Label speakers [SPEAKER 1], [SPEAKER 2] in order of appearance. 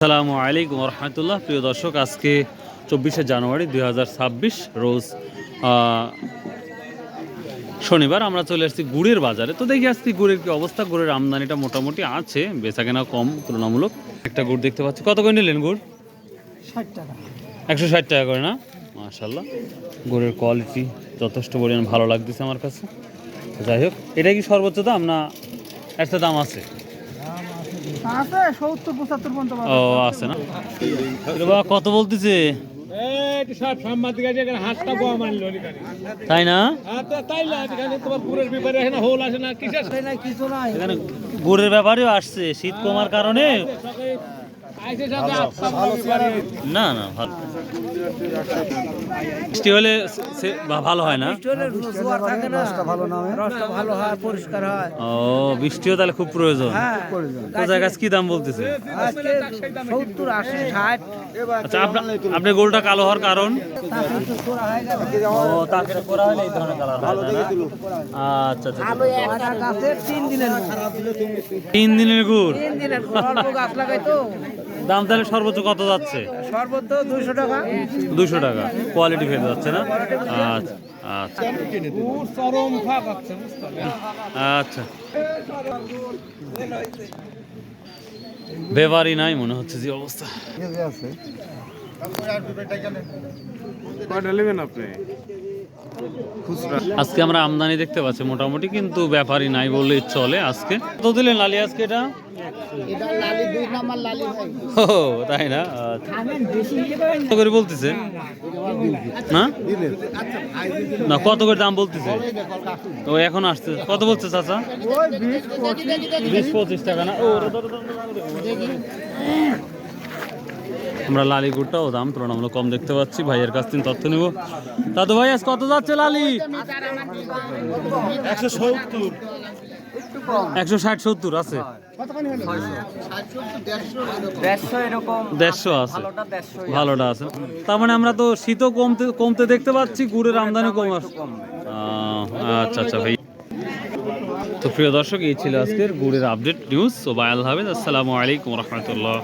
[SPEAKER 1] আসসালামু আলাইকুম রহমতুল্লাহ। প্রিয় দর্শক, আজকে 24শে জানুয়ারি 2026 রোজ শনিবার। আমরা চলে আসছি গুড়ের বাজারে। তো দেখি আজকে গুড়ের কি অবস্থা। গুড়ের আমদানিটা মোটামুটি আছে, বেচাকেনা কম তুলনামূলক। একটা গুড় দেখতে পাচ্ছি। কত করে নিলেন গুড়?
[SPEAKER 2] 60 টাকা।
[SPEAKER 1] 160 টাকা করে না? মাশাল্লাহ, গুড়ের কোয়ালিটি যথেষ্ট পরিমাণ ভালো লাগতেছে আমার কাছে। যাই হোক, এটা কি সর্বোচ্চ দাম না একটা দাম আছে?
[SPEAKER 2] আছে 70-75 পর্যন্ত পাবে।
[SPEAKER 1] ও আছে না? বাবা কত বলতেছে? তাই না? এখানে গুড়ের ব্যাপারেও আসছে শীত কমার কারণে। না না, ভালো বৃষ্টি হলে ভালো হয় না। ও, বৃষ্টিও তাহলে খুব প্রয়োজন। কোথায় গাছ কি দাম বলতেছে? আচ্ছা, আপনি গোলটা কালো হওয়ার কারণ? ও, তাকে করা হলে এই ধরনের কালার হয় না? আচ্ছা আচ্ছা, 3 দিনের গুড়। দাম তাহলে সর্বোচ্চ কত যাচ্ছে?
[SPEAKER 2] সর্বোচ্চ 200 টাকা।
[SPEAKER 1] 200 টাকা কোয়ালিটি ফেলে যাচ্ছে না? আচ্ছা আচ্ছা আচ্ছা, বেবারই নাই মনে হচ্ছে যে অবস্থা। আজকে আমরা আমদানি দেখতে পাচ্ছি মোটামুটি, কিন্তু ব্যাপারই নাই বললেই চলে। আজকে কত দিলেন লালি আজকে? এটা ও, তাই না? কত করে বলতেছে না? না, কত করে দাম বলতেছে? ও, এখন আসছে। কত বলছে চাচা? 20-25 টাকা না? ও, আমরা লালি গুড়টাও দাম তুলনামূলক কম দেখতে পাচ্ছি। ভাইয়ের কাছ থেকে তথ্য নিব। দাদু ভাই, আজ কত যাচ্ছে লালি? 160-170 আছে। 150 আছে, ভালোটা আছে। তার মানে আমরা তো শীতও কমতে কমতে দেখতে পাচ্ছি, গুড়ের আমদানি কম আসছে। আচ্ছা আচ্ছা ভাই। তো প্রিয় দর্শক, এই ছিল আজকের গুড়ের আপডেট নিউজ। ও বাই, আল্লাহ হাফেজ, আসসালামু আলাইকুম রহমতুল্লাহ।